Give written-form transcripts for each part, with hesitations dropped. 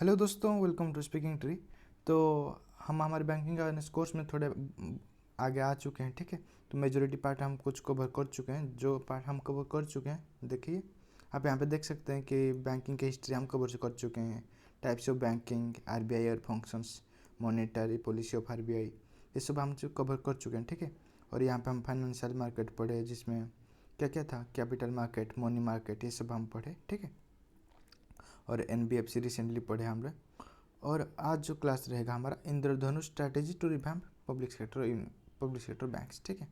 Hello दोस्तों, welcome to speaking tree. तो हम हमारे बैंकिंग अवेयरनेस कोर्स में थोड़े आगे आ चुके हैं। ठीक है, तो मेजोरिटी पार्ट हम कुछ कवर कर चुके हैं। जो पार्ट हम कवर कर चुके हैं देखिए, आप यहाँ पे देख सकते हैं कि बैंकिंग की हिस्ट्री हम कवर कर चुके हैं। टाइप्स ऑफ बैंकिंग, आरबीआई और functions, monetary policy of RBI, ये सब हम जो कवर कर चुके हैं। ठीक है, और यहाँ पे हम फाइनेंशियल मार्केट पढ़े, जिसमें क्या क्या था, कैपिटल मार्केट, मनी मार्केट, ये सब हम पढ़े। ठीक है, और एनबीएफसी रिसेंटली पढ़े हम लोग। और आज जो क्लास रहेगा हमारा Indradhanush strategy to revamp public sector banks. ठीक है,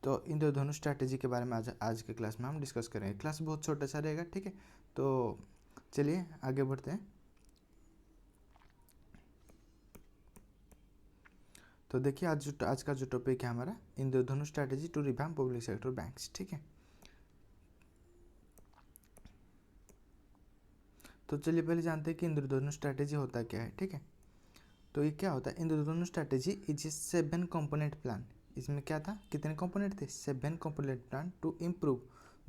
तो इंद्रधनुष स्ट्रैटेजी के बारे में आज के क्लास में हम डिस्कस करेंगे। क्लास बहुत छोटा सा रहेगा। ठीक है, तो चलिए आगे बढ़ते हैं। तो देखिए, आज का जो टॉपिक है हमारा Indradhanush strategy to revamp public sector banks. ठीक है, तो चलिए पहले जानते हैं कि इंद्रधनुष स्ट्रैटेजी होता क्या है। ठीक है, तो ये क्या होता है, Indradhanush strategy is a 7 component plan. इसमें क्या था, कितने कंपोनेंट थे, 7 component plan to improve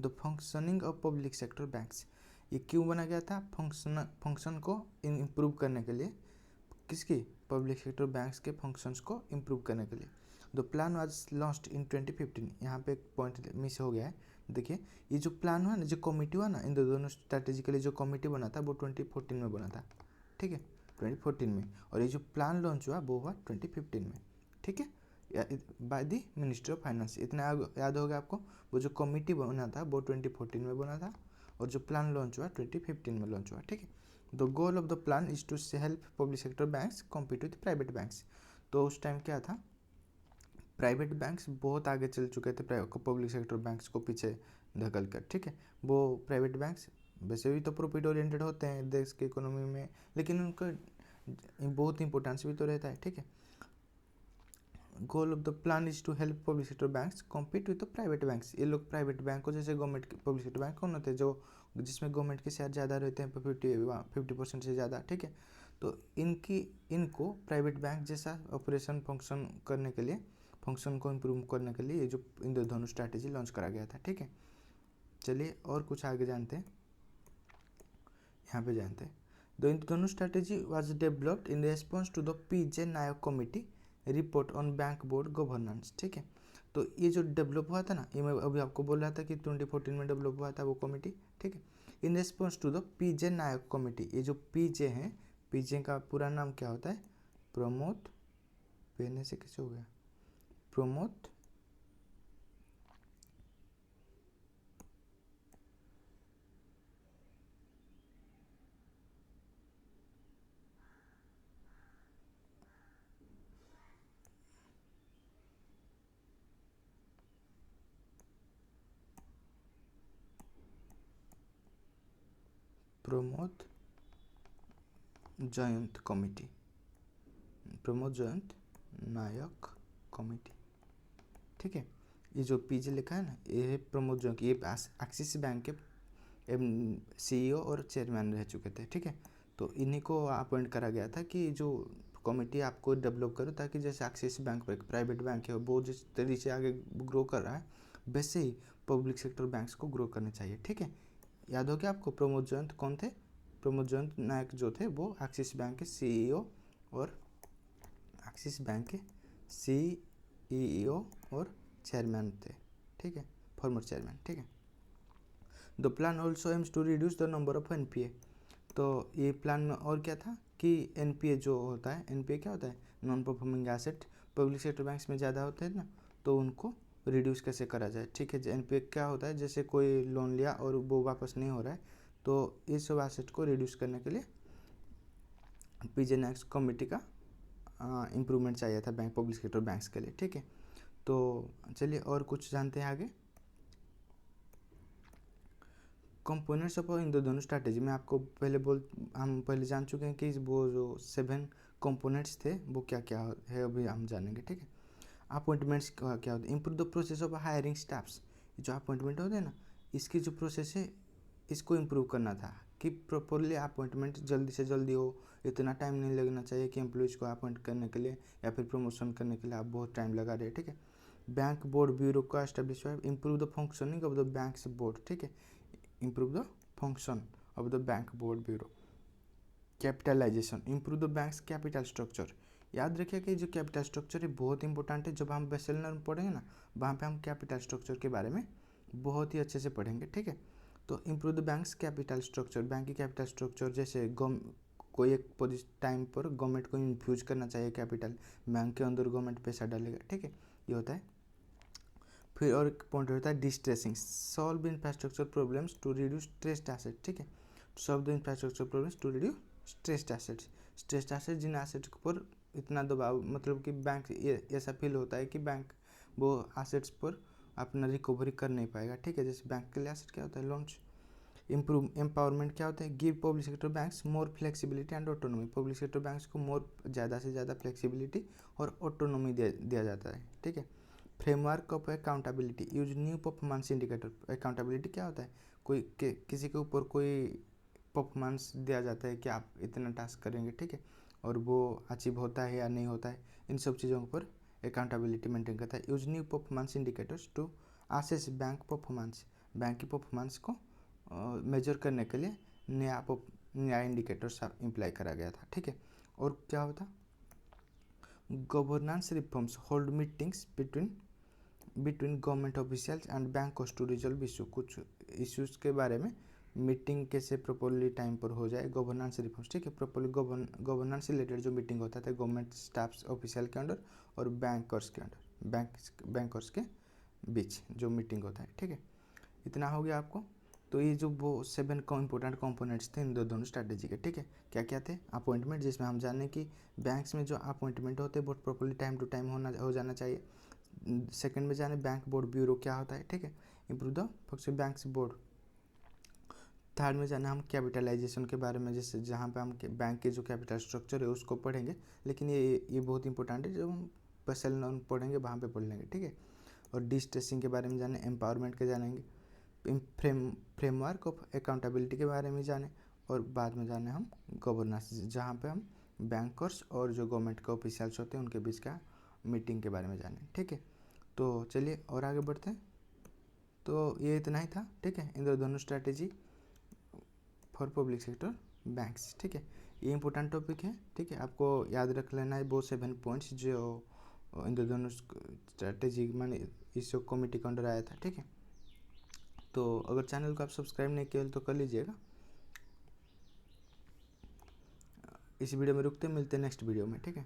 the functioning of public sector banks. ये क्यों बना गया था, फंक्शन को इम्प्रूव करने के लिए, किसकी, पब्लिक सेक्टर बैंक्स के फंक्शंस को इम्प्रूव करने के लिए। The plan was launched in 2015। यहाँ पे एक पॉइंट मिस हो गया है। देखिए, ये जो प्लान हुआ ना, जो कमिटी हुआ ना, इन दोनों स्ट्रैटेजी के लिए जो कमिटी बना था वो 2014 में बना था। ठीक है, 2014 में। और ये जो प्लान लॉन्च हुआ वो हुआ 2015 में। ठीक है, by the ministry of finance. इतना याद हो गया आपको। वो जो कमिटी बना था वो 2014 में बना था, और जो प्लान लॉन्च हुआ 2015 में लॉन्च हुआ। ठीक है, the goal of the plan is to help public sector banks compete with private banks. तो उस टाइम क्या था, प्राइवेट बैंक्स बहुत आगे चल चुके थे पब्लिक सेक्टर बैंक्स को पीछे धकल कर। ठीक है, वो प्राइवेट बैंक्स वैसे भी तो प्रॉफिट ओरिएंटेड होते हैं देश की इकोनॉमी में, लेकिन उनका बहुत इंपॉर्टेंस भी तो रहता है। ठीक है, goal of the plan is to help public sector banks compete with the private banks. ये लोग प्राइवेट बैंक को, जैसे गवर्नमेंट के पब्लिक सेक्टर बैंक कौन होते हैं, जो जिसमें गवर्नमेंट के शेयर ज़्यादा रहते हैं, 50% से ज़्यादा। ठीक है, तो इनको प्राइवेट बैंक जैसा ऑपरेशन फंक्शन करने के लिए, फंक्शन को इम्प्रूव करने के लिए ये जो इंद्रधनुष स्ट्रैटेजी लॉन्च करा गया था। ठीक है, चलिए और कुछ आगे जानते हैं। यहाँ पे जानते हैं, the Indradhanush strategy was developed in response to the P J Nayak committee report on bank board governance. ठीक है, तो ये जो डेवलप हुआ था ना, ये मैं अभी आपको बोल रहा था कि 2014 में डेवलप हुआ था वो कमिटी। ठीक है, in response to the P J Nayak committee. ये जो पीजे हैं, पीजे का पूरा नाम क्या होता है, प्रमोद, पहले से कैसे हो गया, प्रमोद प्रमोद जयंत कमिटी, प्रमोद जयंत नायक कमिटी। ठीक है, ये जो पीजे लिखा है ना, ये है प्रमोद जयंत। ये एक्सिस बैंक के सीईओ और चेयरमैन रह चुके थे। ठीक है, तो इन्हीं को अपॉइंट करा गया था कि जो कमेटी आपको डेवलप करो, ताकि जैसे एक्सिस बैंक एक प्राइवेट बैंक है, वो जिस तरीके से आगे ग्रो कर रहा है, वैसे ही पब्लिक सेक्टर बैंक्स को ग्रो करना चाहिए। ठीक है, याद हो गया आपको, प्रमोद जयंत कौन थे, प्रमोद जयंत नायक जो थे वो एक्सिस बैंक के सीईओ और एक्सिस बैंक के सीईओ और चेयरमैन थे। ठीक है, फॉर्मर चेयरमैन। ठीक है, the plan also aims to reduce the number of NPA. तो ये प्लान में और क्या था कि एनपीए जो होता है, एनपीए क्या होता है, non performing asset, public sector banks में ज़्यादा होते हैं ना, तो उनको रिड्यूस कैसे करा जाए। ठीक है, एनपीए क्या होता है, जैसे कोई लोन लिया और वो वापस नहीं हो रहा है, तो इस सब एसेट को रिड्यूस करने के लिए पीजे नेक्स्ट कमेटी का इम्प्रूवमेंट चाहिए था बैंक, पब्लिक सेक्टर बैंक्स के लिए। ठीक है, तो चलिए और कुछ जानते हैं आगे। कंपोनेंट्स ऑफ इंद्रधनुष स्ट्रैटेजी में आपको हम पहले जान चुके हैं कि वो जो 7 कंपोनेंट्स थे वो क्या क्या है, अभी हम जानेंगे। ठीक है, अपॉइंटमेंट्स क्या होता है, improve the process of hiring staffs. जो अपॉइंटमेंट होते हैं ना, इसकी जो प्रोसेस है, इसको इम्प्रूव करना था कि प्रॉपरली अपॉइंटमेंट जल्दी से जल्दी हो। इतना टाइम नहीं लगना चाहिए कि एम्प्लॉयज़ को अपॉइंट करने के लिए या फिर प्रमोशन करने के लिए आप बहुत टाइम लगा रहे हैं। ठीक है, बैंक बोर्ड ब्यूरो का एस्टेब्लिश हुआ, improve the functioning of the banks board. ठीक है, improve the function of the bank board bureau। Capitalization, improve the banks capital structure. याद रखिए कि जो कैपिटल स्ट्रक्चर है बहुत इंपॉर्टेंट है। जब हम बेसल में पढ़ेंगे ना, वहाँ पे हम कैपिटल स्ट्रक्चर के बारे में बहुत ही अच्छे से पढ़ेंगे, ठीक है। तो improve the banks capital structure, bank की कैपिटल स्ट्रक्चर, जैसे कोई एक टाइम पर गवर्नमेंट को इन्फ्यूज करना चाहिए कैपिटल, बैंक के अंदर गवर्नमेंट पैसा डालेगा, ठीक है, ये होता है। फिर और एक पॉइंट होता है distressing, solve infrastructure problems to reduce stressed asset, ठीक है। Solve the infrastructure problems to reduce stressed assets. Stressed asset जिन एसेट्स पर इतना दबाव, मतलब कि बैंक ऐसा फील होता है कि बैंक वो एसेट्स पर अपना रिकवरी कर नहीं पाएगा, ठीक है। जैसे बैंक के लिए एसेट क्या होता है, लोन्स। इम्प्रूव एम्पावरमेंट क्या होता है, give public sector banks more flexibility and autonomy. Public sector banks को ज़्यादा से ज़्यादा फ्लेक्सिबिलिटी और ऑटोनोमी दिया जाता है, ठीक है। Framework of accountability, use new performance indicator. Accountability क्या होता है, किसी के ऊपर कोई परफॉर्मेंस दिया जाता है कि आप इतना टास्क करेंगे, ठीक है, और वो अचीव होता है या नहीं होता है, इन सब चीज़ों पर अकाउंटेबिलिटी मेंटेन करता है। Use new performance indicators to assess bank performance. Bank की परफॉर्मेंस को मेजर करने के लिए नया इंडिकेटर्स इम्प्लाई करा गया था, ठीक है। और क्या होता, governance reforms hold meetings between government officials and bankers to resolve issue. कुछ इश्यूज के बारे में मीटिंग कैसे प्रॉपरली टाइम पर हो जाए, गवर्नेंस रिफॉर्म्स, ठीक है। प्रॉपरली गवर्नेंस रिलेटेड जो मीटिंग होता था गवर्नमेंट स्टाफ्स ऑफिशियल के अंडर और बैंकर्स के अंडर, बैंकर्स के बीच जो मीटिंग होता है, ठीक है। इतना हो गया आपको। तो ये जो वो 7 इंपॉर्टेंट कंपोनेंट्स थे इन दोनों स्ट्रैटेजी के, ठीक है। क्या क्या थे, अपॉइंटमेंट, जिसमें हम जाने कि बैंक्स में जो अपॉइंटमेंट होते हैं बहुत प्रॉपरली टाइम टू टाइम हो जाना चाहिए। सेकंड में जाने बैंक बोर्ड ब्यूरो क्या होता है, ठीक है, improve the function banks board. Third में जाना हम कैपिटलाइजेशन के बारे में, जैसे जहाँ पे हम बैंक के जो कैपिटल स्ट्रक्चर है उसको पढ़ेंगे, लेकिन ये बहुत इंपॉर्टेंट है, जब हम पर्सनल लोन पढ़ेंगे वहाँ पे पढ़ लेंगे, ठीक है। और डिस्ट्रेसिंग के बारे में जाने, एम्पावरमेंट के जानेंगे, फ्रेमवर्क ऑफ अकाउंटेबिलिटी के बारे में जाने, और बाद में जाने हम गवर्नेंस, जहाँ पे हम बैंकर्स और जो गवर्नमेंट के ऑफिशियल्स होते हैं उनके बीच का मीटिंग के बारे में जाने, ठीक है। तो चलिए और आगे बढ़ते हैं। तो ये इतना ही था, ठीक है, इन दोनों strategy for public sector banks, ठीक है। ये इंपॉर्टेंट टॉपिक है, ठीक है, आपको याद रख लेना है वो 7 पॉइंट्स जो इन दोनों स्ट्रैटेजी माने इस कमेटी के अंडर आया था, ठीक है। तो अगर चैनल को आप सब्सक्राइब नहीं किया तो कर लीजिएगा। इस वीडियो में रुकते, मिलते हैं नेक्स्ट वीडियो में, ठीक है।